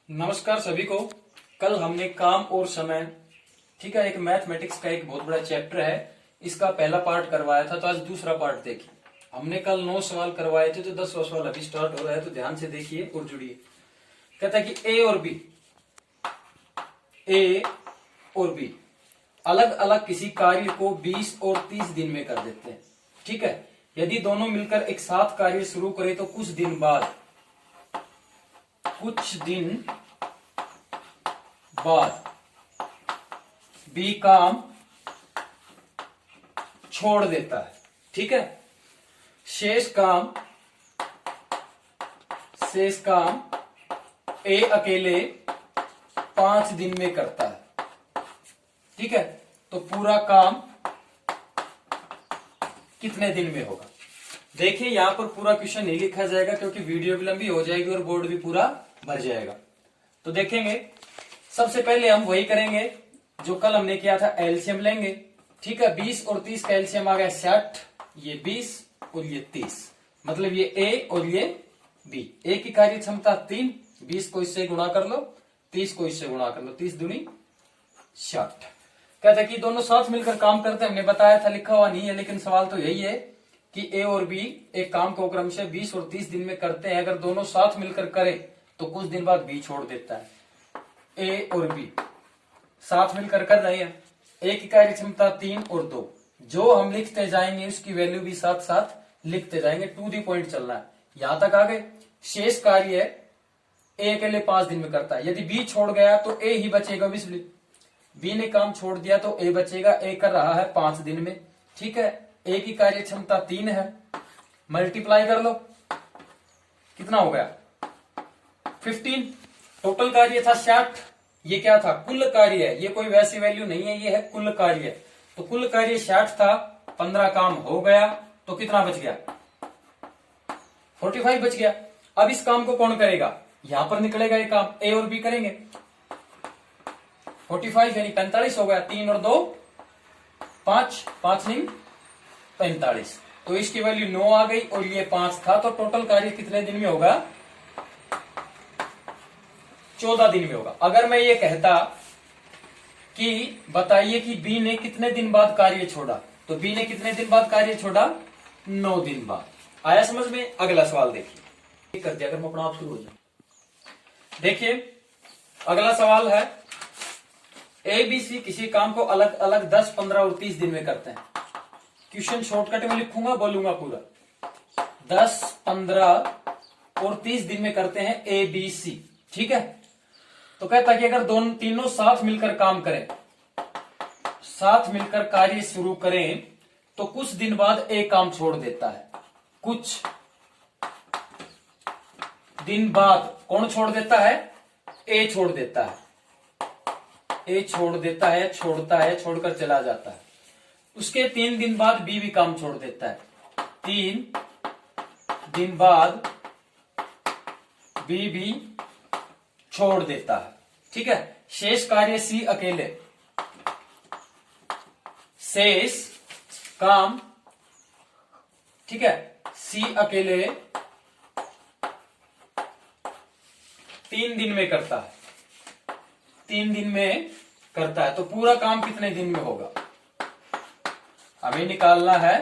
नमस्कार सभी को। कल हमने काम और समय, ठीक है, एक मैथमेटिक्स का एक बहुत बड़ा चैप्टर है, इसका पहला पार्ट करवाया था। तो आज दूसरा पार्ट देखिए। हमने कल 9 सवाल करवाए थे, तो 10वां सवाल अभी स्टार्ट हो रहा है, तो ध्यान से देखिए और जुड़िए। कहता है कि ए और बी अलग अलग किसी कार्य को 20 और 30 दिन में कर देते हैं। ठीक है, यदि दोनों मिलकर एक साथ कार्य शुरू करें तो कुछ दिन बाद बी काम छोड़ देता है। ठीक है, शेष काम ए अकेले 5 दिन में करता है। ठीक है, तो पूरा काम कितने दिन में होगा? देखिए, यहां पर पूरा क्वेश्चन नहीं लिखा जाएगा क्योंकि वीडियो भी लंबी हो जाएगी और बोर्ड भी पूरा भर जाएगा। तो देखेंगे, सबसे पहले हम वही करेंगे जो कल हमने किया था, एलसीएम लेंगे। ठीक है, 20 और 30 का एलसीएम आ गया 60, ये 20 और ये 30, मतलब ये ए और ये बी। ए की कार्य क्षमता 3, 20 को इससे गुणा कर लो, 30 को इससे गुणा कर लो, 30 दूनी 60। कहता है कि दोनों साथ मिलकर काम करते हैं। हमने बताया था, लिखा हुआ नहीं है, लेकिन सवाल तो यही है कि ए और बी एक काम को क्रमशः 20 और 30 दिन में करते हैं। अगर दोनों साथ मिलकर करें तो कुछ दिन बाद बी छोड़ देता है। ए और बी साथ मिलकर कर रहे हैं, ए की कार्य क्षमता 3 और 2, जो हम लिखते जाएंगे उसकी वैल्यू भी साथ साथ लिखते जाएंगे, टू दी पॉइंट चलना है। यहां तक आ गए। शेष कार्य ए के लिए 5 दिन में करता है। यदि बी छोड़ गया तो ए ही बचेगा। बी ने काम छोड़ दिया तो ए बचेगा। ए कर रहा है 5 दिन में। ठीक है, ए की कार्य क्षमता 3 है, मल्टीप्लाई कर लो, कितना हो गया 15। टोटल कार्य था 60। ये क्या था? कुल कार्य है, ये कोई वैसी वैल्यू नहीं है, ये है कुल कार्य। तो कुल कार्य 60 था, 15 काम हो गया, तो कितना बच गया? 45 बच गया। अब इस काम को कौन करेगा? यहां पर निकलेगा ये काम, ए और बी करेंगे। 45 यानी 45 हो गया, 3 और 2 5, 5 नहीं 45, तो इसकी वैल्यू 9 आ गई और ये 5 था। तो टोटल कार्य कितने दिन में होगा? 14 दिन में होगा। अगर मैं ये कहता कि बताइए कि बी ने कितने दिन बाद कार्य छोड़ा, तो बी ने कितने दिन बाद कार्य छोड़ा? 9 दिन बाद। आया समझ में? अगला सवाल देखिए, कर दिया अगर मैं अपना आप शुरू हो जाए। देखिए, अगला सवाल है, ए बी सी किसी काम को अलग अलग 10, 15 और 30 दिन में करते हैं। क्वेश्चन शॉर्टकट में लिखूंगा, बोलूंगा पूरा। 10, 15 और 30 दिन में करते हैं ए बी सी। ठीक है, तो कहता है कि अगर दोनों तीनों साथ मिलकर काम करें, साथ मिलकर कार्य शुरू करें, तो कुछ दिन बाद ए काम छोड़ देता है। कुछ दिन बाद कौन छोड़ देता है? ए छोड़ देता है। ए छोड़ देता है, छोड़ता है, छोड़कर चला जाता है। उसके 3 दिन बाद बी भी काम छोड़ देता है। 3 दिन बाद बी भी छोड़ देता है। ठीक है, शेष कार्य सी अकेले, शेष काम, ठीक है, सी अकेले 3 दिन में करता है। 3 दिन में करता है, तो पूरा काम कितने दिन में होगा? हमें निकालना है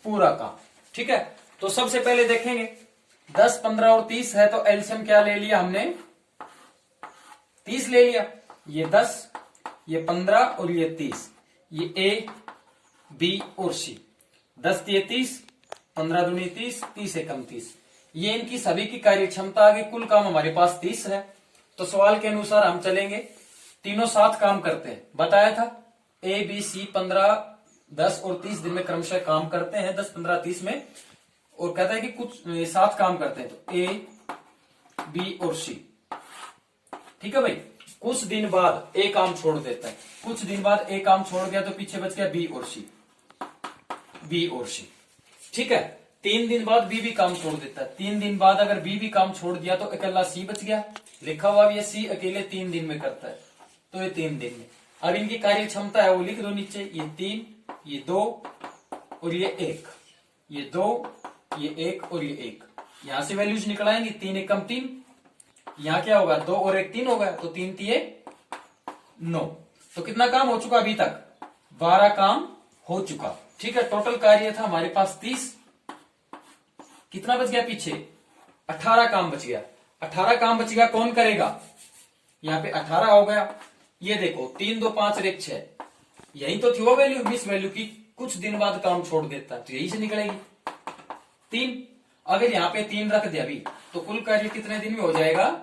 पूरा काम। ठीक है, तो सबसे पहले देखेंगे 10, 15 और 30 है, तो एलसीएम क्या ले लिया हमने? 30 ले लिया। ये 10, ये 15 और ये 30, ये ए बी और सी। 10 दिए 30, 15 दूनी 30, 30 एकम 30, ये इनकी सभी की कार्य क्षमता आ गई। कुल काम हमारे पास 30 है। तो सवाल के अनुसार हम चलेंगे, तीनों साथ काम करते हैं। बताया था ए बी सी 15, 10 और 30 दिन में क्रमशः काम करते हैं, 10, 15, 30 में। और कहता है कि कुछ साथ काम करते हैं, तो ए बी और सी। ठीक है भाई, कुछ दिन बाद ए काम छोड़ देता है। कुछ दिन बाद ए काम छोड़ गया तो पीछे बच गया बी और सी, बी और सी। ठीक है, 3 दिन बाद बी भी काम छोड़ देता है। 3 दिन बाद अगर बी भी काम छोड़ दिया तो अकेला सी बच गया। लिखा हुआ भी है सी अकेले 3 दिन में करता है, तो ये 3 दिन में। अब इनकी कार्य क्षमता है वो लिख दो नीचे, ये 3, ये 2 और ये 1, ये 2, ये 1 और ये 1। यहां से वैल्यूज निकल आएंगी, 3 एकम 3, यहाँ क्या होगा, 2 और 1 3 होगा, तो 3 तिये 9। तो कितना काम हो चुका अभी तक, 12 काम हो चुका। ठीक है, टोटल कार्य था हमारे पास 30। कितना बच गया पीछे, 18 काम बच गया। 18 काम बच गया, कौन करेगा, यहाँ पे 18 हो गया। ये देखो 3 2 5 और 1 6, यही तो थी वो वैल्यू, मिस वैल्यू की कुछ दिन बाद काम छोड़ देता है, तो यही से निकलेगी 3। अगर यहाँ पे 3 रख दिया अभी, तो कुल कार्य कितने दिन में हो जाएगा,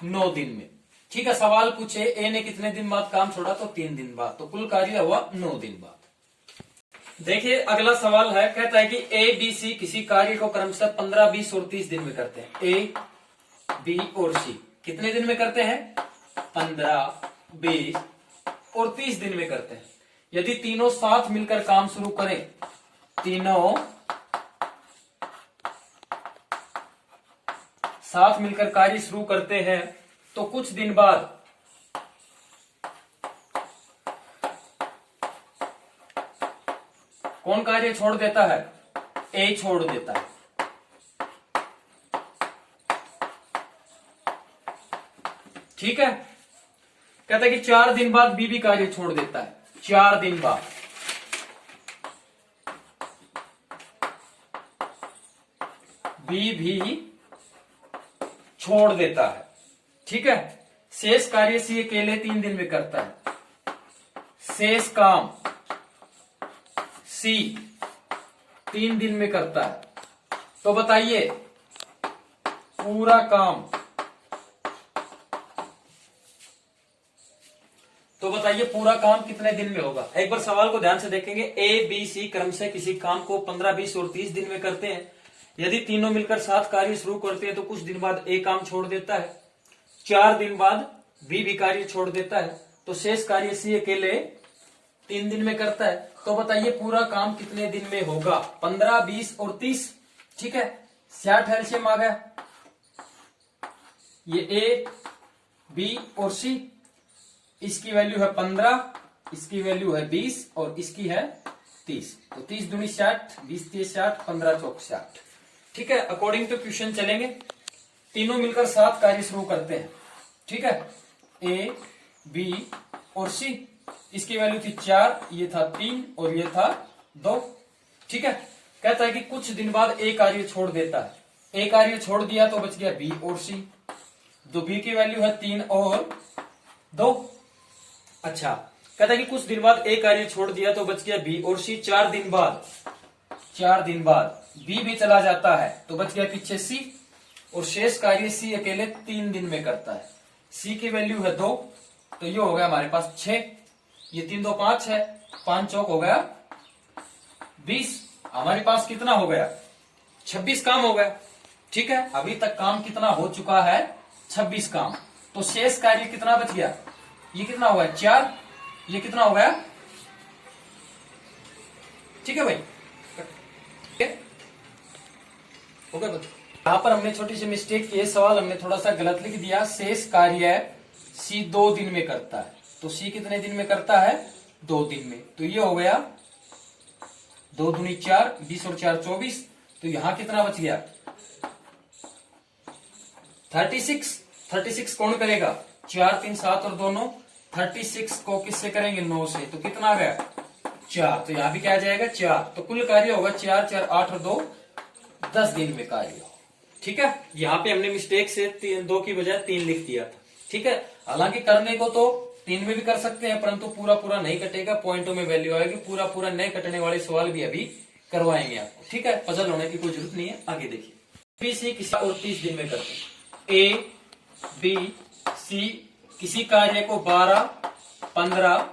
9 दिन में। ठीक है, सवाल पूछे ए ने कितने दिन बाद काम छोड़ा, तो 3 दिन बाद, तो कुल कार्य हुआ 9 दिन बाद। देखिए अगला सवाल है, कहता है कि ए बी सी किसी कार्य को क्रमशः 15 20 और 30 दिन में करते हैं। ए बी और सी कितने दिन में करते हैं, 15 20 और 30 दिन में करते हैं। यदि तीनों साथ मिलकर काम शुरू करें, तीनों साथ मिलकर कार्य शुरू करते हैं, तो कुछ दिन बाद कौन कार्य छोड़ देता है, ए छोड़ देता है। ठीक है, कहता है कि 4 दिन बाद बी भी कार्य छोड़ देता है। 4 दिन बाद बी भी छोड़ देता है। ठीक है, शेष कार्य सी अकेले 3 दिन में करता है। शेष काम सी 3 दिन में करता है। तो बताइए पूरा काम, कितने दिन में होगा। एक बार सवाल को ध्यान से देखेंगे। ए बी सी क्रमशः किसी काम को 15 20 और 30 दिन में करते हैं। यदि तीनों मिलकर साथ कार्य शुरू करते हैं, तो कुछ दिन बाद ए काम छोड़ देता है। 4 दिन बाद बी भी कार्य छोड़ देता है। तो शेष कार्य सी अकेले 3 दिन में करता है। तो बताइए पूरा काम कितने दिन में होगा, 15 20 और 30। ठीक है, 60 एलसीएम आ गया। ये ए बी और सी, इसकी वैल्यू है 15, इसकी वैल्यू है 20 और इसकी है 30। तो 30 दूनी 60, 20 3 60, 15 चौक 60। ठीक है, अकॉर्डिंग टू क्वेश्चन चलेंगे। तीनों मिलकर 7 कार्य शुरू करते हैं। ठीक है, ए बी और सी, इसकी वैल्यू थी 4, ये था 3 और ये था 2। ठीक है, कहता है कि कुछ दिन बाद ए कार्य छोड़ देता है। ए कार्य छोड़ दिया तो बच गया बी और सी। तो बी की वैल्यू है 3 और 2। अच्छा, कहता है कि कुछ दिन बाद ए कार्य छोड़ दिया तो बच गया बी और सी। 4 दिन बाद बी भी चला जाता है, तो बच गया पीछे सी। और शेष कार्य सी अकेले 3 दिन में करता है। सी की वैल्यू है 2, तो ये हो गया हमारे पास 6। ये 3 2 5 है, 5 चौक हो गया 20। हमारे पास कितना हो गया, 26 काम हो गया। ठीक है, अभी तक काम कितना हो चुका है, 26 काम। तो शेष कार्य कितना बच गया, ये कितना हो गया 4, ये कितना हो गया। ठीक है भाई, हो गया। यहां पर हमने छोटी सी मिस्टेक की है, सवाल हमने थोड़ा सा गलत लिख दिया। शेष कार्य सी 2 दिन में करता है। तो सी कितने दिन में करता है, 2 दिन में। तो ये हो गया 2 दूनी 4, 20 और 4 24। तो यहां कितना बच गया, 36 कौन करेगा, 4 3 7 और 2 9। 36 को किससे करेंगे, 9 से। तो कितना आ गया 4। तो यहां भी क्या आ जाएगा 4। तो कुल कार्य होगा 4 4 8 और 2 10 दिन में कार्य। ठीक है, यहां पे हमने मिस्टेक से 2 की बजाय 3 लिख दिया था। ठीक है, हालांकि करने को तो 3 में भी कर सकते हैं, परंतु पूरा नहीं कटेगा, पॉइंटों में वैल्यू आएगी। पूरा नहीं कटने वाले सवाल भी अभी करवाएंगे आपको। ठीक है, पजल होने की कोई जरूरत नहीं है। आगे देखिए, बी सी किसी और 30 दिन में करते हैं। ए बी सी किसी कार्य को 12 15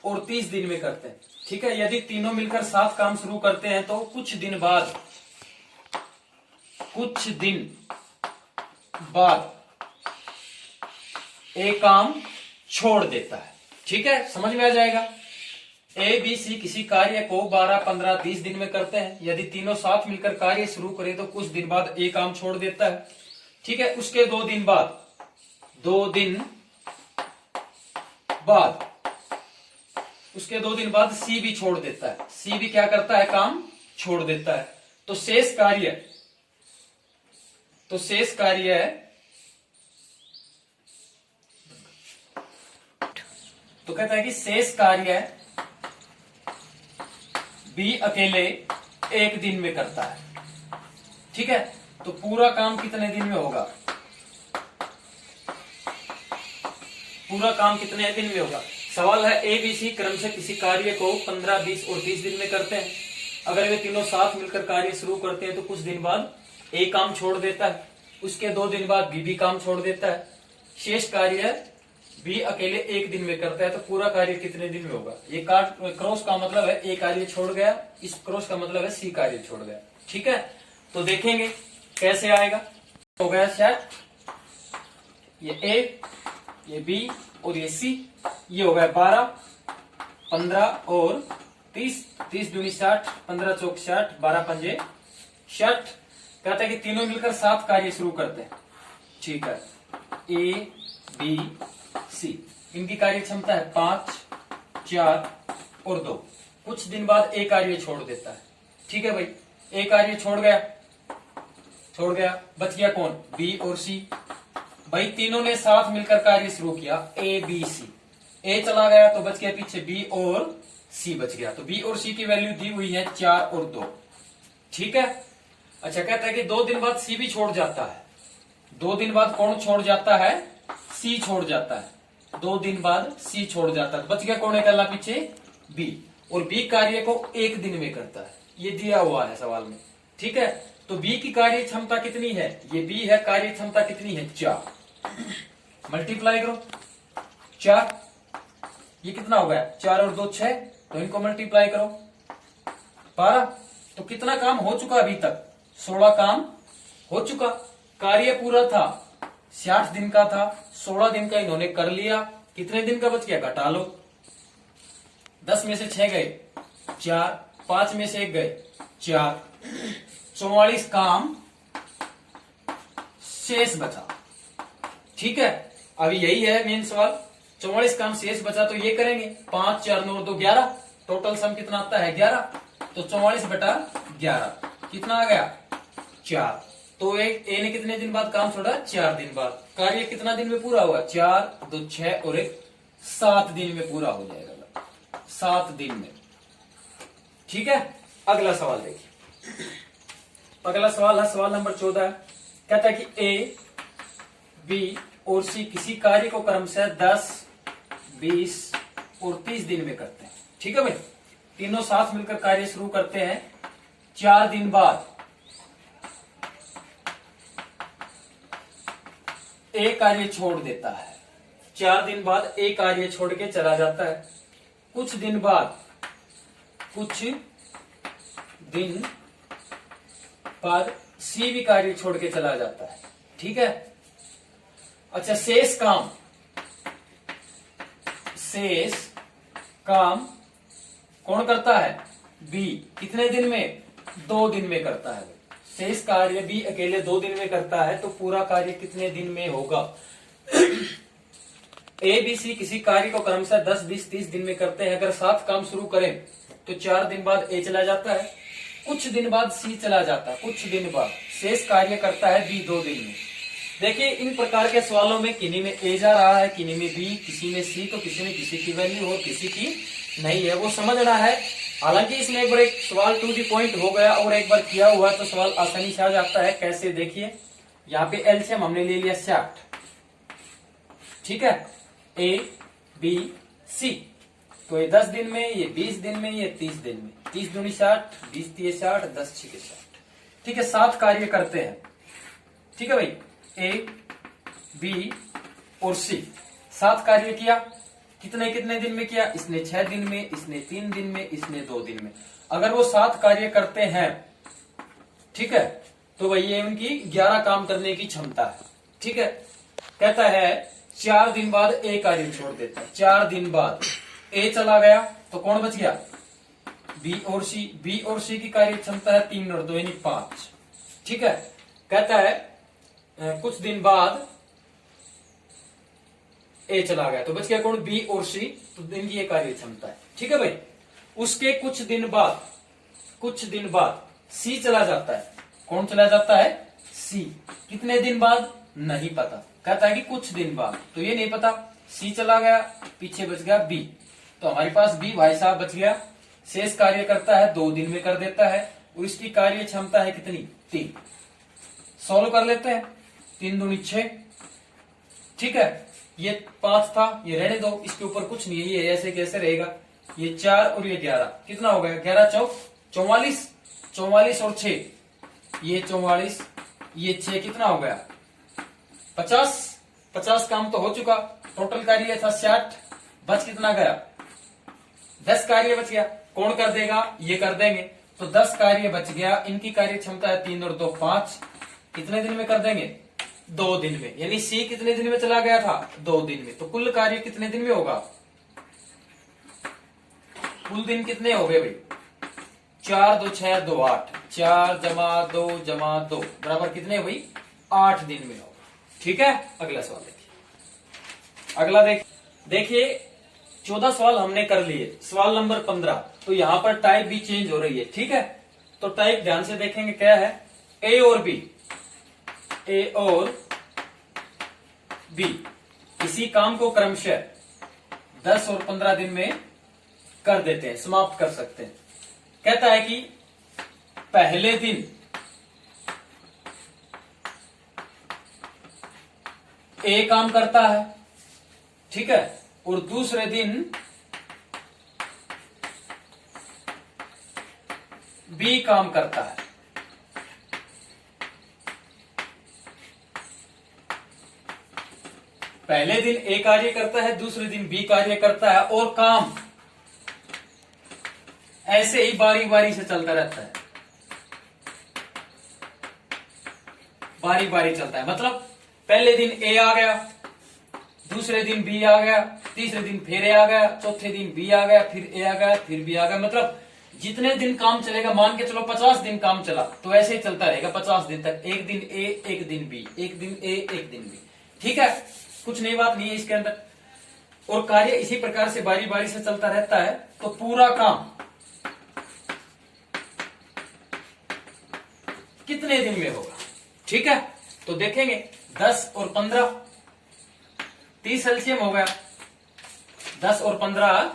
और 30 दिन में करते हैं। ठीक है, यदि तीनों मिलकर 7 काम शुरू करते हैं, तो कुछ दिन बाद ए काम छोड़ देता है। ठीक है, समझ में आ जाएगा। ए बी सी किसी कार्य को 12 15 30 दिन में करते हैं। यदि तीनों साथ मिलकर कार्य शुरू करें, तो कुछ दिन बाद ए काम छोड़ देता है। ठीक है, उसके 2 दिन बाद उसके 2 दिन बाद सी भी छोड़ देता है। सी भी क्या करता है, काम छोड़ देता है। तो शेष कार्य तो शेष कार्य है, तो कहता है कि शेष कार्य बी अकेले एक दिन में करता है। ठीक है, तो पूरा काम कितने दिन में होगा? पूरा काम कितने दिन में होगा? सवाल है ए बी सी क्रम से किसी कार्य को 15, 20 और 30 दिन में करते हैं। अगर वे तीनों साथ मिलकर कार्य शुरू करते हैं तो कुछ दिन बाद ए काम छोड़ देता है, उसके 2 दिन बाद बी भी काम छोड़ देता है। शेष कार्य बी अकेले एक दिन में करता है, तो पूरा कार्य कितने दिन में होगा? ये क्रॉस का मतलब है ए कार्य छोड़ गया, इस क्रॉस का मतलब है सी कार्य छोड़ गया। ठीक है, तो देखेंगे कैसे आएगा। हो गया सेट, ये ए, ये बी और ये सी, ये हो गया 12, 15 और 30, 30 दूनी 60, 15 चौक 60, 12 पंजे 60। कहता है कि तीनों मिलकर 7 कार्य शुरू करते हैं। ठीक है, ए बी सी, इनकी कार्य क्षमता है 5, 4 और 2। कुछ दिन बाद ए कार्य छोड़ देता है। ठीक है भाई, ए कार्य छोड़ गया, बच गया कौन? बी और सी। भाई तीनों ने साथ मिलकर कार्य शुरू किया, ए बी सी। ए चला गया तो बच गया पीछे बी और सी बच गया। तो बी और सी की वैल्यू दी हुई है 4 और 2। ठीक है, अच्छा कहता है कि 2 दिन बाद सी भी छोड़ जाता है। 2 दिन बाद कौन छोड़ जाता है? सी छोड़ जाता है। 2 दिन बाद सी छोड़ जाता है, बच गया कौन निकलना पीछे? बी। और बी कार्य को 1 दिन में करता है, ये दिया हुआ है सवाल में। ठीक है, तो बी की कार्य क्षमता कितनी है? ये बी है, कार्य क्षमता कितनी है? 4। मल्टीप्लाई करो 4, ये कितना हो गया? 4 और 2 6, तो इनको मल्टीप्लाई करो 12। तो कितना काम हो चुका अभी तक? 16 काम हो चुका। कार्य पूरा था 60 दिन का था, 16 दिन का इन्होंने कर लिया। कितने दिन का बच गया? घटा लो, 10 में से 6 गए 4, 5 में से 1 गए 4, 44 काम शेष बचा। ठीक है, अभी यही है मेन सवाल। 44 काम शेष बचा, तो ये करेंगे 5, 4, 9, 2, 11। टोटल सम कितना आता है? 11। तो 44 बटा 11 कितना आ गया? 4। तो ए ने कितने दिन बाद काम छोड़ा? 4 दिन बाद। कार्य कितना दिन में पूरा हुआ? 4, 2, 6 और 1 7 दिन में पूरा हो जाएगा, 7 दिन में। ठीक है, अगला सवाल देखिए। अगला सवाल है सवाल नंबर 14। कहता है कि ए बी और सी किसी कार्य को क्रमशः 10, 20 और 30 दिन में करते हैं। ठीक है भाई, तीनों साथ मिलकर कार्य शुरू करते हैं। 4 दिन बाद ए कार्य छोड़ देता है। 4 दिन बाद ए कार्य छोड़ के चला जाता है। कुछ दिन बाद सी भी कार्य छोड़ के चला जाता है। ठीक है, अच्छा शेष काम कौन करता है? बी। कितने दिन में? 2 दिन में करता है। शेष कार्य बी अकेले 2 दिन में करता है, तो पूरा कार्य कितने दिन में होगा? ए बी सी किसी कार्य को क्रमशः 10, 20, 30 दिन में करते हैं। अगर 7 काम शुरू करें तो 4 दिन बाद ए चला जाता है, कुछ दिन बाद सी चला जाता है, कुछ दिन बाद शेष कार्य करता है बी 2 दिन में। देखिए इन प्रकार के सवालों में किन्हीं में ए जा रहा है, किन्हीं में बी, किसी में सी, तो किसी में किसी की वैल्यू और किसी की नहीं है, वो समझना है। हालांकि इसमें एक बार एक सवाल टू दी पॉइंट हो गया और एक बार किया हुआ तो सवाल आसानी से आ जाता है। कैसे? देखिए यहाँ पे एलसीएम हमने ले लिया 60। ठीक है, ए बी सी, तो ये 10 दिन में, ये 20 दिन में, ये 30 दिन में। 30 दूनी 60, 20 दिए 60, 10 छिके 60। ठीक है, 7 कार्य करते हैं। ठीक है भाई, ए बी और सी 7 कार्य किया। कितने कितने दिन में किया? इसने 6 दिन में, इसने 3 दिन में, इसने 2 दिन में। अगर वो 7 कार्य करते हैं, ठीक है, तो भाई ये उनकी 11 काम करने की क्षमता है। ठीक है, कहता है 4 दिन बाद ए कार्य छोड़ देता है। 4 दिन बाद ए चला गया तो कौन बच गया? बी और सी। बी और सी की कार्य क्षमता है 3 और 2 यानी 5। ठीक है, कहता है कुछ दिन बाद ए चला गया तो बच गया कौन? बी और सी, तो इनकी ये कार्य क्षमता है। ठीक है भाई, उसके कुछ दिन बाद सी चला जाता है। कौन चला जाता है? सी कितने दिन बाद नहीं पता, कहता है कि कुछ दिन बाद, तो ये नहीं पता। सी चला गया, पीछे बच गया बी, तो हमारे पास बी भाई साहब बच गया। शेष कार्य करता है 2 दिन में कर देता है, और इसकी कार्य क्षमता है कितनी 3। सॉल्व कर लेते हैं, 3 दूनी 6, ठीक है। ये 5 था, ये रहने दो, इसके ऊपर कुछ नहीं है, ये ऐसे कैसे रहेगा। ये 4 और ये 11 कितना हो गया, 11 चौक 44, 44 और 6 ये 44, ये 6 कितना हो गया 50, 50 काम तो हो चुका। टोटल कार्य था 60, बच कितना गया 10 कार्य बच गया। कौन कर देगा, ये कर देंगे, तो 10 कार्य बच गया। इनकी कार्य क्षमता है 3 और 2 5, कितने दिन में कर देंगे 2 दिन में। यानी सी कितने दिन में चला गया था 2 दिन में, तो कुल कार्य कितने दिन में होगा, कुल दिन कितने हो गए भाई 4 2 6 2 8, 4 जमा 2 जमा 2 बराबर कितने भाई 8 दिन में होगा। ठीक है, अगला सवाल देखिए। अगला देखिए 14 सवाल हमने कर लिए, सवाल नंबर 15। तो यहां पर टाइप भी चेंज हो रही है, ठीक है। तो टाइप ध्यान से देखेंगे क्या है, ए और बी, ए और बी इसी काम को क्रमशः 10 और 15 दिन में कर देते हैं, समाप्त कर सकते हैं। कहता है कि पहले दिन ए काम करता है, ठीक है, और दूसरे दिन बी काम करता है। पहले दिन ए कार्य करता है, दूसरे दिन बी कार्य करता है, और काम ऐसे ही बारी बारी से चलता रहता है, बारी बारी चलता है। मतलब पहले दिन ए आ गया, दूसरे दिन बी आ गया, तीसरे दिन फिर ए आ गया, चौथे दिन बी आ गया, फिर ए आ गया, फिर बी आ गया। मतलब जितने दिन काम चलेगा, मान के चलो 50 दिन काम चला, तो ऐसे ही चलता रहेगा 50 दिन तक, एक दिन ए एक दिन बी, एक दिन ए एक दिन बी, ठीक है। कुछ नई बात नहीं है इसके अंदर, और कार्य इसी प्रकार से बारी बारी से चलता रहता है। तो पूरा काम कितने दिन में होगा, ठीक है। तो देखेंगे 10 और 15 30 एलसीएम हो गया, 10 और 15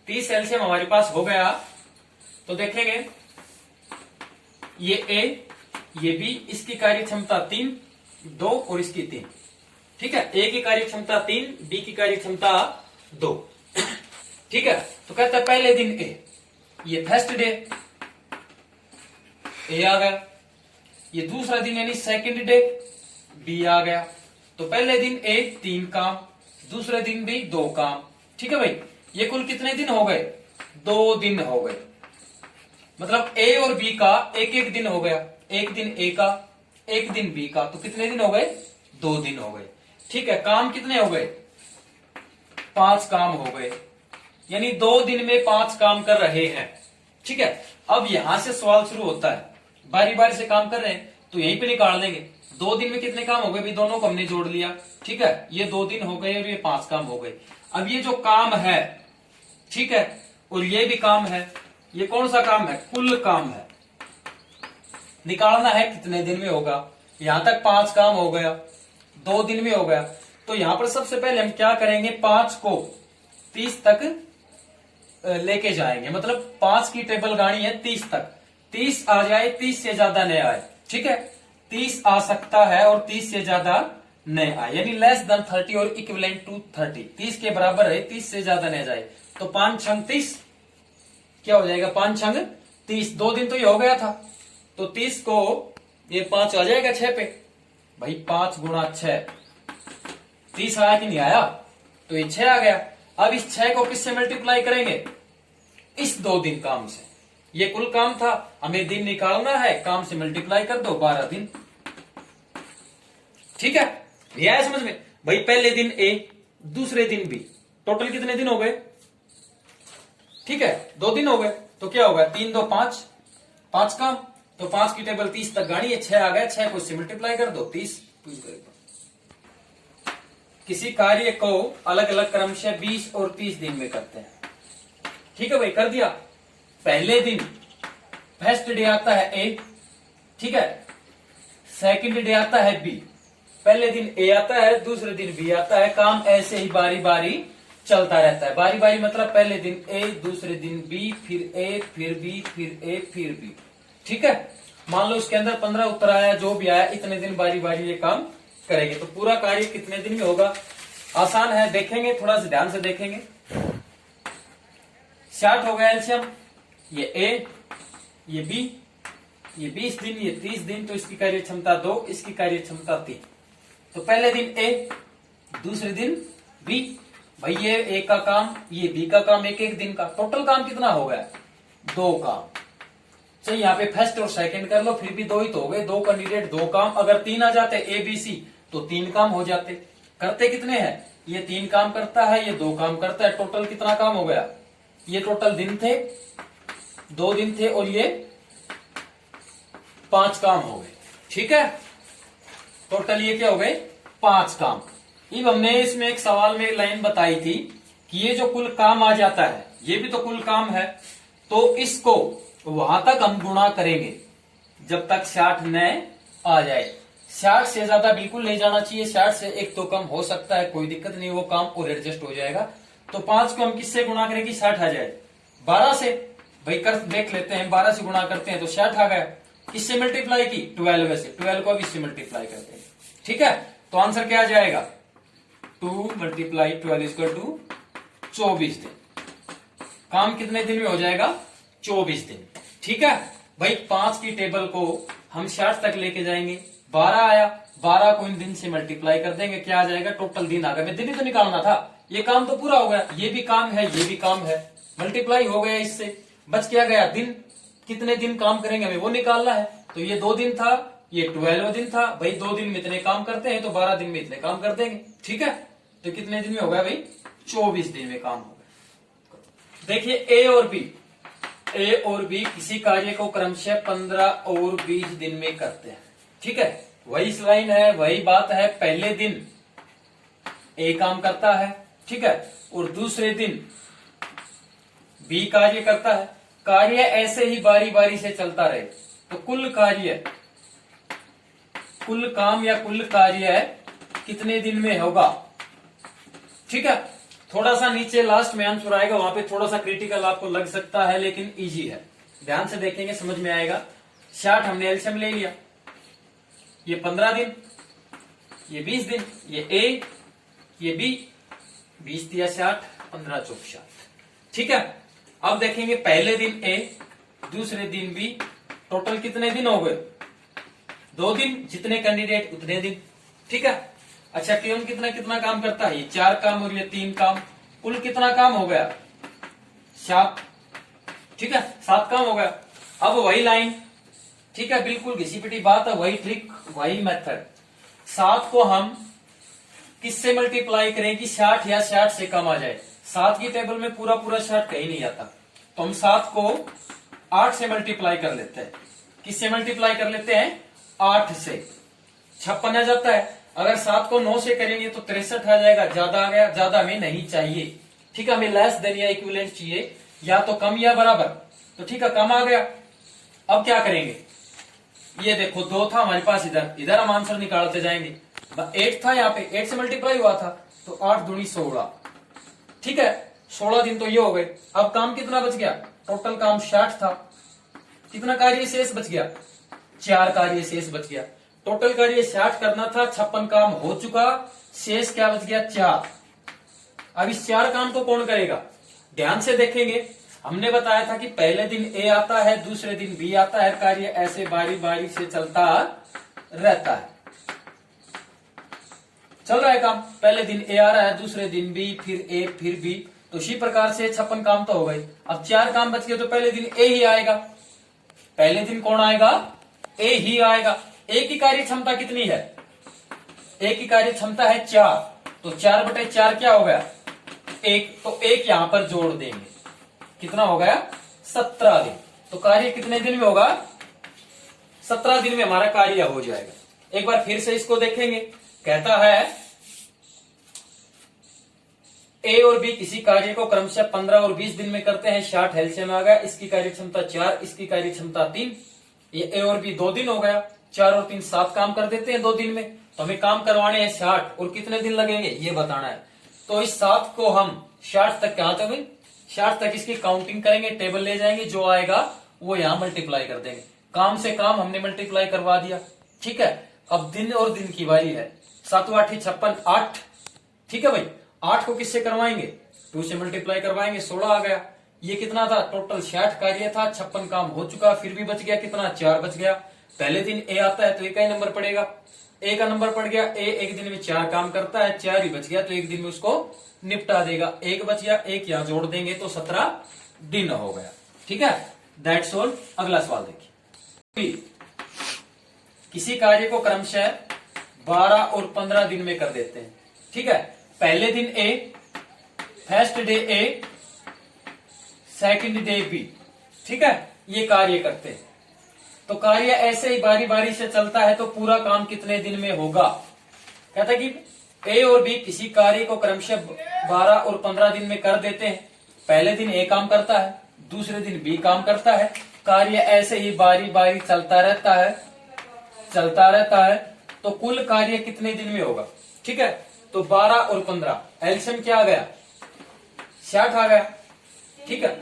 30 एलसीएम हमारे पास हो गया। तो देखेंगे ये ए ये बी, इसकी कार्य क्षमता 3 2 और इसकी 3, ठीक है। ए की कार्य क्षमता 3, बी की कार्य क्षमता 2, ठीक है। तो कहता है पहले दिन ए, ये फर्स्ट डे ए आ गया, ये दूसरा दिन यानी सेकंड डे बी आ गया। तो पहले दिन ए 3 काम, दूसरे दिन भी 2 काम, ठीक है भाई। ये कुल कितने दिन हो गए 2 दिन हो गए। मतलब ए और बी का एक एक दिन हो गया, एक दिन ए का एक दिन बी का, तो कितने दिन हो गए 2 दिन हो गए, ठीक है। काम कितने हो गए 5 काम हो गए, यानी 2 दिन में 5 काम कर रहे हैं, ठीक है। अब यहां से सवाल शुरू होता है, बारी बारी से काम कर रहे हैं तो यहीं पे निकाल देंगे 2 दिन में कितने काम हो गए, भी दोनों को हमने जोड़ लिया, ठीक है। ये 2 दिन हो गए और ये 5 काम हो गए। अब ये जो काम है, ठीक है, और ये भी काम है, ये कौन सा काम है, कुल काम है, निकालना है कितने दिन में होगा। यहां तक 5 काम हो गया, 2 दिन में हो गया। तो यहां पर सबसे पहले हम क्या करेंगे, 5 को 30 तक लेके जाएंगे। मतलब 5 की टेबल गाड़ी है 30 तक, 30 आ जाए, 30 से ज्यादा न आए, ठीक है। 30 आ सकता है और 30 से ज्यादा न आए, यानी लेस देन 30 और इक्विवेलेंट टू 30, 30 के बराबर है, 30 से ज्यादा न जाए। तो 5 छंग 30 क्या हो जाएगा, 5 छंग 30, 2 दिन तो ये हो गया था। तो 30 को ये 5 आ जाएगा 6 पे, भाई 5 गुणा 6, 30 आया कि नहीं आया, तो ये 6 आ गया। अब इस 6 को किससे मल्टीप्लाई करेंगे, इस 2 दिन काम से। ये कुल काम था, हमें दिन निकालना है, काम से मल्टीप्लाई कर दो 12 दिन, ठीक है। ये आया समझ में भाई। पहले दिन ए, दूसरे दिन बी, टोटल कितने दिन हो गए, ठीक है 2 दिन हो गए। तो क्या होगा 3 2 5, 5 काम, तो 5 की टेबल 30 तक गाड़ी है, 6 आ गया, 6 को इससे मल्टीप्लाई कर दो 30। किसी कार्य को अलग अलग क्रम से 20 और 30 दिन में करते हैं, ठीक है भाई, कर दिया। पहले दिन फर्स्ट डे आता है ए, ठीक है, सेकंड डे आता है बी, पहले दिन ए आता है, दूसरे दिन बी आता है। काम ऐसे ही बारी बारी चलता रहता है। बारी बारी मतलब पहले दिन ए, दूसरे दिन बी, फिर ए, फिर बी, फिर ए, फिर बी। ठीक है, मान लो इसके अंदर 15 उत्तर आया, जो भी आया इतने दिन बारी बारी ये काम करेंगे। तो पूरा कार्य कितने दिन में होगा? आसान है, देखेंगे, थोड़ा सा ध्यान से देखेंगे। 60 हो गया एल्शियम, ये ए, ये बी, ये 20 दिन, ये 30 दिन, तो इसकी कार्य क्षमता 2, इसकी कार्य क्षमता 3। तो पहले दिन ए, दूसरे दिन बी। भाई ये ए का काम, ये बी का काम, एक एक दिन का, टोटल काम कितना हो गया? 2 काम। चलिए यहाँ पे फर्स्ट और सेकंड कर लो, फिर भी 2 ही तो हो गए, 2 कैंडिडेट 2 काम। अगर 3 आ जाते ए बी सी तो 3 काम हो जाते। करते कितने हैं? ये 3 काम करता है, ये 2 काम करता है, टोटल कितना काम हो गया? ये टोटल दिन थे, 2 दिन थे, और ये 5 काम हो गए। ठीक है, टोटल ये क्या हो गए? 5 काम। अब हमने इसमें एक सवाल में एक लाइन बताई थी कि ये जो कुल काम आ जाता है, ये भी तो कुल काम है, तो इसको वहां तक हम गुणा करेंगे जब तक 60 न आ जाए। 60 से ज्यादा बिल्कुल नहीं जाना चाहिए, 60 से एक तो कम हो सकता है, कोई दिक्कत नहीं, वो काम और एडजस्ट हो जाएगा। तो 5 को हम किससे गुणा करेंगे 60 आ जाए? 12 से। भाई कर देख लेते हैं, 12 से गुणा करते हैं तो 60 आ गया। किससे मल्टीप्लाई की? 12 से। 12 को अब इससे मल्टीप्लाई करते हैं। ठीक है, तो आंसर क्या आ जाएगा? 2 × 12 = 24 दिन। काम कितने दिन में हो जाएगा? 24 दिन। ठीक है भाई, 5 की टेबल को हम 60 तक लेके जाएंगे। 12 आया, 12 को इन दिन से मल्टीप्लाई कर देंगे, क्या आ जाएगा? टोटल दिन आ गया। मैं दिन ही तो निकालना था, ये काम तो पूरा हो गया। ये भी काम है, ये भी काम है, मल्टीप्लाई हो गया, इससे बच क्या गया? दिन। कितने दिन काम करेंगे हमें वो निकालना है। तो ये 2 दिन था, ये 12वां दिन था। भाई 2 दिन में इतने काम करते हैं तो 12 दिन में इतने काम कर देंगे। ठीक है, तो कितने दिन में हो गया भाई? 24 दिन में काम हो गया। देखिए ए और बी किसी कार्य को क्रमशः 15 और 20 दिन में करते हैं। ठीक है, वही लाइन है, वही बात है। पहले दिन ए काम करता है, ठीक है, और दूसरे दिन बी कार्य करता है। कार्य ऐसे ही बारी बारी से चलता रहे तो कुल काम या कुल कार्य कितने दिन में होगा? ठीक है, थोड़ा सा नीचे लास्ट में आंसर आएगा, वहां पे थोड़ा सा क्रिटिकल आपको लग सकता है, लेकिन इजी है। ध्यान से देखेंगे समझ में आएगा। 60 हमने एल्शियम ले लिया, ये 15 दिन, ये 20 दिन, ये ए, ये बी, 20 दिया 60, 15 × 4 = 60। ठीक है, अब देखेंगे पहले दिन ए, दूसरे दिन बी, टोटल कितने दिन हो गए? 2 दिन, जितने कैंडिडेट उतने दिन। ठीक है, अच्छा क्यों कितना काम करता है? ये 4 काम और ये 3 काम, कुल कितना काम हो गया? 7। ठीक है, 7 काम हो गया। अब वही लाइन, ठीक है, बिल्कुल घिसी पिटी बात है, वही ट्रिक, वही मेथड। 7 को हम किससे मल्टीप्लाई करें कि 60 या 60 से कम आ जाए? 7 की टेबल में पूरा 60 कहीं नहीं आता, तो हम 7 को 8 से मल्टीप्लाई कर लेते हैं। किससे मल्टीप्लाई कर लेते हैं? 8 से। 56 आ जाता है। अगर 7 को 9 से करेंगे तो 63 आ जाएगा। ज्यादा आ गया, ज्यादा हमें नहीं चाहिए। ठीक है, हमें लेस देन या इक्विवेलेंट चाहिए, या तो कम या बराबर। तो ठीक है, कम आ गया। अब क्या करेंगे? ये देखो 2 था हमारे पास, इधर हम आंसर निकालते जाएंगे। 8 था यहाँ पे, 8 से मल्टीप्लाई हुआ था, तो 8 दूनी 16। ठीक है, 16 दिन तो ये हो गए। अब काम कितना बच गया? टोटल काम 60 था, कितना कार्य शेष बच गया? 4 कार्य शेष बच गया। टोटल कार्य 60 करना था, 56 काम हो चुका, शेष क्या बच गया? 4। अब इस 4 काम को कौन करेगा? ध्यान से देखेंगे, हमने बताया था कि पहले दिन ए आता है, दूसरे दिन बी आता है, कार्य ऐसे बारी बारी से चलता रहता है। चल रहा है काम, पहले दिन ए आ रहा है, दूसरे दिन बी, फिर ए, फिर बी, तो इसी प्रकार से 56 काम तो हो गए। अब 4 काम बच गए, तो पहले दिन ए ही आएगा। पहले दिन कौन आएगा? ए ही आएगा। ए की कार्य क्षमता कितनी है? ए की कार्य क्षमता है 4, तो 4/4 क्या हो गया? 1। तो 1 यहां पर जोड़ देंगे, कितना हो गया? 17 दिन। तो कार्य कितने दिन में होगा? 17 दिन में हमारा कार्य हो जाएगा। एक बार फिर से इसको देखेंगे, कहता है ए और बी किसी कार्य को क्रमशः 15 और 20 दिन में करते हैं। 60 एलसीएम आ गया, इसकी कार्य क्षमता 4, इसकी कार्य क्षमता 3। ये ए और बी 2 दिन हो गया, 4 और 3 7 काम कर देते हैं 2 दिन में। तो हमें काम करवाने हैं 60 और कितने दिन लगेंगे ये बताना है। तो इस 7 को हम 60 तक कहां तक 60 तक इसकी काउंटिंग करेंगे, टेबल ले जाएंगे, जो आएगा वो यहां मल्टीप्लाई कर देंगे। काम से काम हमने मल्टीप्लाई करवा दिया। ठीक है, अब दिन और दिन की बारी है। 7 8 56 8। ठीक है भाई, 8 को किससे करवाएंगे 2 से मल्टीप्लाई करवाएंगे, 16 आ गया। ये कितना था टोटल 60 कार्य था, 56 काम हो चुका, फिर भी बच गया कितना 4 बच गया। पहले दिन ए आता है तो ए का ही नंबर पड़ेगा, ए का नंबर पड़ गया। ए एक दिन में 4 काम करता है, 4 ही बच गया तो एक दिन में उसको निपटा देगा। एक बच गया, एक यहां जोड़ देंगे तो 17 दिन हो गया। ठीक है, दैट्स ऑल। अगला सवाल देखिए, किसी कार्य को क्रमशः 12 और 15 दिन में कर देते हैं। ठीक है, पहले दिन ए, फर्स्ट डे ए, सेकंड डे बी। ठीक है, ये कार्य करते हैं। तो कार्य ऐसे ही बारी बारी से चलता है तो पूरा काम कितने दिन में होगा। कहता है कि ए और बी किसी कार्य को क्रमशः 12 और 15 दिन में कर देते हैं। पहले दिन ए काम करता है, दूसरे दिन बी काम करता है। कार्य ऐसे ही बारी बारी चलता रहता है तो कुल कार्य कितने दिन में होगा। ठीक है, तो 12 और 15 एलसीएम क्या आ गया 60 आ गया। ठीक है,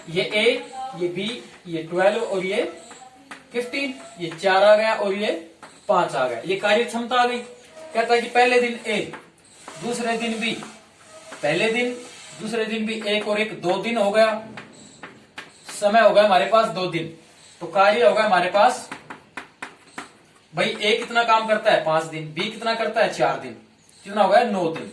ये ए, ये बी, ये 12 और ये 15, ये 4 आ गया और ये 5 आ गया। ये कार्य क्षमता आ गई। कहता है कि पहले दिन ए, दूसरे दिन बी, पहले दिन दूसरे दिन भी 1 और 1 2 दिन हो गया। समय हो गया हमारे पास 2 दिन। तो कार्य होगा हमारे पास भाई ए कितना काम करता है 5 दिन, बी कितना करता है 4 दिन, कितना हो गया 9 दिन।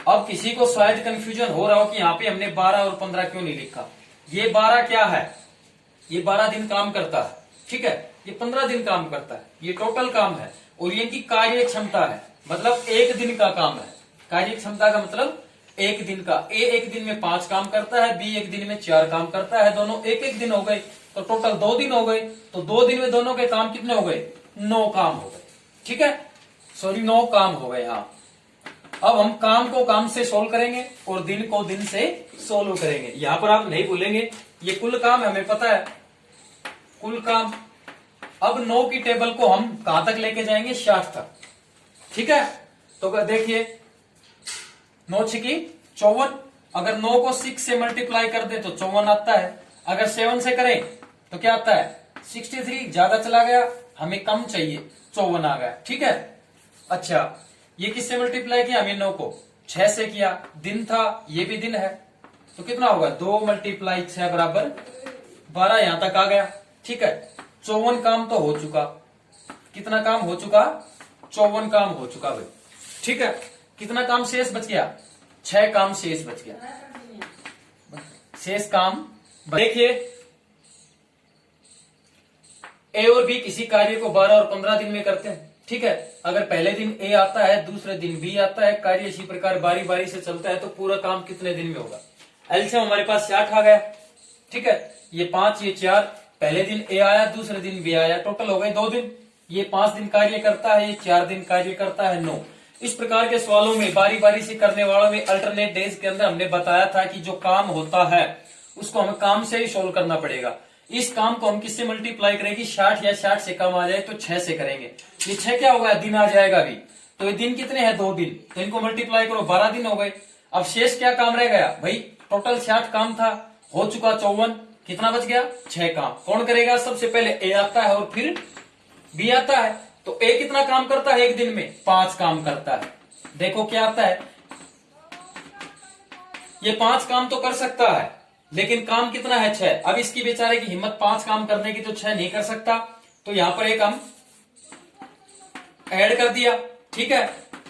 अब किसी को शायद कंफ्यूजन हो रहा हो कि यहाँ पे हमने 12 और 15 क्यों नहीं लिखा। ये 12 क्या है, ये 12 दिन काम करता है। ठीक है, ये 15 दिन काम करता है, ये टोटल काम है। और ये की कार्य क्षमता है, मतलब एक दिन का काम है। कार्य क्षमता का मतलब एक दिन का। ए एक दिन में 5 काम करता है, बी एक दिन में 4 काम करता है, दोनों एक एक दिन हो गए तो टोटल 2 दिन हो गए। तो 2 दिन में दोनों के काम कितने हो गए 9 काम हो गए। ठीक है, सॉरी 9 काम हो गए। हाँ, अब हम काम को काम से सोल्व करेंगे और दिन को दिन से सोल्व करेंगे। यहां पर आप नहीं भूलेंगे ये कुल काम हमें पता है, कुल काम। अब 9 की टेबल को हम कहां तक लेके जाएंगे 60 तक। ठीक है, तो देखिए 9 छकी 54। अगर 9 को 6 से मल्टीप्लाई कर दे तो 54 आता है। अगर 7 से करें तो क्या आता है 63। ज्यादा चला गया, हमें कम चाहिए, 54 आ गया। ठीक है, अच्छा ये किससे मल्टीप्लाई किया हमें 9 को 6 से किया, दिन था, ये भी दिन है तो कितना होगा 2 मल्टीप्लाई 6 बराबर 12, यहां तक आ गया। ठीक है, 54 काम तो हो चुका। कितना काम हो चुका 54 काम हो चुका भाई। ठीक है, कितना काम शेष बच गया 6 काम शेष बच गया। शेष काम देखिए, ए और बी किसी कार्य को 12 और 15 दिन में करते हैं। ठीक है, अगर पहले दिन ए आता है, दूसरे दिन बी आता है, कार्य इसी प्रकार बारी बारी से चलता है तो पूरा काम कितने दिन में होगा। एलसीएम हमारे पास 60 आ गया। ठीक है, ये 5 ये 4, पहले दिन ए आया, दूसरे दिन बी आया, टोटल हो गए 2 दिन। ये 5 दिन कार्य करता है, ये 4 दिन कार्य करता है 9। इस प्रकार के सवालों में बारी बारी से करने वालों में अल्टरनेट डेज के अंदर हमने बताया था कि जो काम होता है उसको हमें काम से ही सोल्व करना पड़ेगा। इस काम को हम किससे मल्टीप्लाई करेंगे 60 या 60 से कम आ जाए तो 6 से करेंगे। ये 6 क्या होगा दिन आ जाएगा अभी, तो ये दिन कितने हैं 2 दिन, तो इनको मल्टीप्लाई करो 12 दिन हो गए। अब शेष क्या काम रह गया भाई, टोटल 60 काम था, हो चुका 54, कितना बच गया 6 काम। कौन करेगा, सबसे पहले ए आता है और फिर बी आता है। तो ए कितना काम करता है एक दिन में 5 काम करता है। देखो क्या आता है, ये 5 काम तो कर सकता है लेकिन काम कितना है 6। अब इसकी बेचारे की हिम्मत 5 काम करने की तो 6 नहीं कर सकता, तो यहां पर एक हम ऐड कर दिया। ठीक है,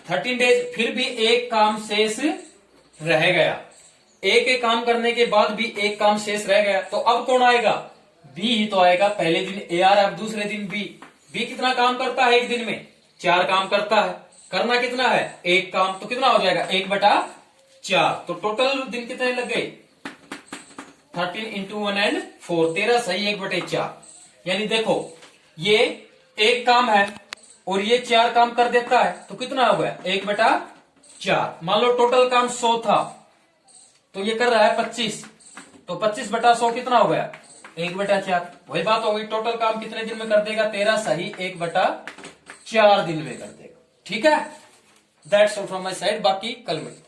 13 डेज, फिर भी एक काम शेष रह गया। ए के काम करने के बाद भी एक काम शेष रह गया, तो अब कौन आएगा बी ही तो आएगा। पहले दिन ए आ रहा है, अब दूसरे दिन बी। बी कितना काम करता है एक दिन में 4 काम करता है, करना कितना है 1 काम, तो कितना हो जाएगा 1/4। तो टोटल दिन कितने लग गए 13 into 1 and 4, 13 सही 1/4। यानी देखो ये 1 काम है और ये 4 काम कर देता है तो कितना हो गया 1/4। मान लो टोटल काम 100 था तो ये कर रहा है 25, तो 25/100 कितना हो गया 1/4 वही बात हो गई। टोटल काम कितने दिन में कर देगा? 13 सही 1/4 दिन में कर देगा। ठीक है, that's all from my side, बाकी कल मिलते हैं।